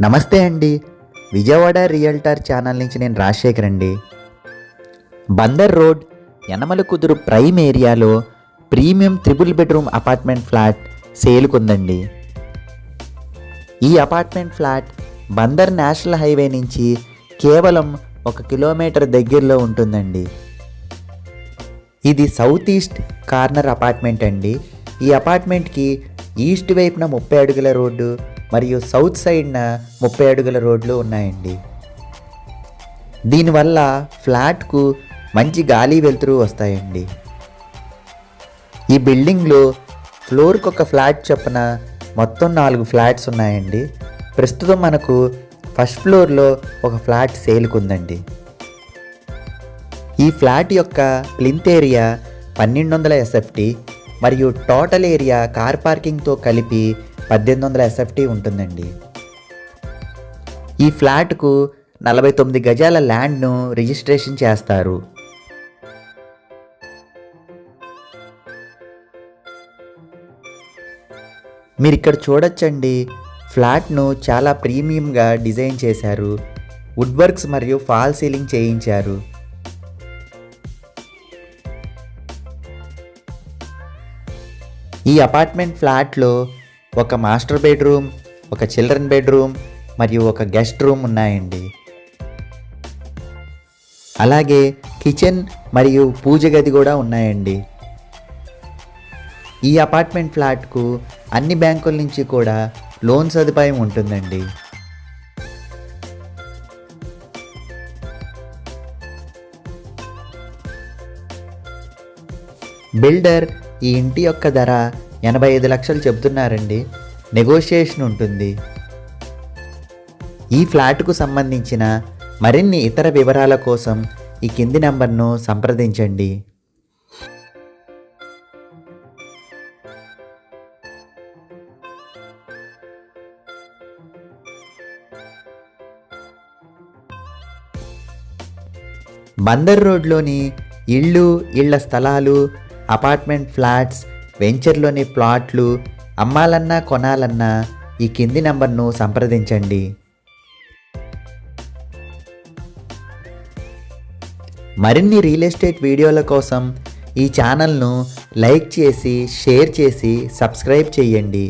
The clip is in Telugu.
నమస్తే అండి. విజయవాడ రియల్టర్ ఛానల్ నుంచి నేను రాజశేఖర్ అండి. బందర్ రోడ్ యనమల కుదురు ప్రైమ్ ఏరియాలో premium triple bedroom apartment flat సేల్కుందండి. ఈ apartment flat Bandar national highway నుంచి కేవలం 1 కిలోమీటర్ దగ్గరలో ఉంటుందండి. ఇది సౌత్ ఈస్ట్ కార్నర్ అపార్ట్మెంట్ అండి. ఈ అపార్ట్మెంట్కి ఈస్ట్ వైపున 30 అడుగుల రోడ్డు మరియు సౌత్ సైడ్న 30 అడుగుల రోడ్లు ఉన్నాయండి. దీనివల్ల ఫ్లాట్కు మంచి గాలి వెలుతురు వస్తాయండి. ఈ బిల్డింగ్లో ఫ్లోర్కి ఒక ఫ్లాట్ చొప్పున మొత్తం 4 ఫ్లాట్స్ ఉన్నాయండి. ప్రస్తుతం మనకు ఫస్ట్ ఫ్లోర్లో ఒక ఫ్లాట్ సేల్కుందండి. ఈ ఫ్లాట్ యొక్క ప్లింత్ ఏరియా 1200 SFT మరియు టోటల్ ఏరియా కార్ పార్కింగ్తో కలిపి 1800 SFT ఉంటుందండి. ఈ ఫ్లాట్కు 49 గజాల ల్యాండ్ను రిజిస్ట్రేషన్ చేస్తారు. మీరు ఇక్కడ చూడొచ్చండి, ఫ్లాట్ను చాలా ప్రీమియంగా డిజైన్ చేశారు. వుడ్ వర్క్స్ మరియు ఫాల్ సీలింగ్ చేయించారు. ఈ అపార్ట్మెంట్ ఫ్లాట్లో ఒక మాస్టర్ బెడ్రూమ్, ఒక చిల్డ్రన్ బెడ్రూమ్ మరియు ఒక గెస్ట్ రూమ్ ఉన్నాయండి. అలాగే కిచెన్ మరియు పూజ గది కూడా ఉన్నాయండి. ఈ అపార్ట్మెంట్ ఫ్లాట్కు అన్ని బ్యాంకుల నుంచి కూడా లోన్ సదుపాయం ఉంటుందండి. బిల్డర్ ఈ ఇంటి యొక్క ధర 85 లక్షలు చెబుతున్నారండి. నెగోషియేషన్ ఉంటుంది. ఈ ఫ్లాట్కు సంబంధించిన మరిన్ని ఇతర వివరాల కోసం ఈ కింది నంబర్ను సంప్రదించండి. బందర్ రోడ్లోని ఇళ్ల స్థలాలు, అపార్ట్మెంట్ ఫ్లాట్స్, వెంచర్లోని ప్లాట్లు అమ్మాలన్నా కొనాలన్నా ఈ కింది నంబర్ను సంప్రదించండి. మరిన్ని రియల్ ఎస్టేట్ వీడియోల కోసం ఈ ఛానల్ను లైక్ చేసి, షేర్ చేసి, సబ్స్క్రైబ్ చేయండి.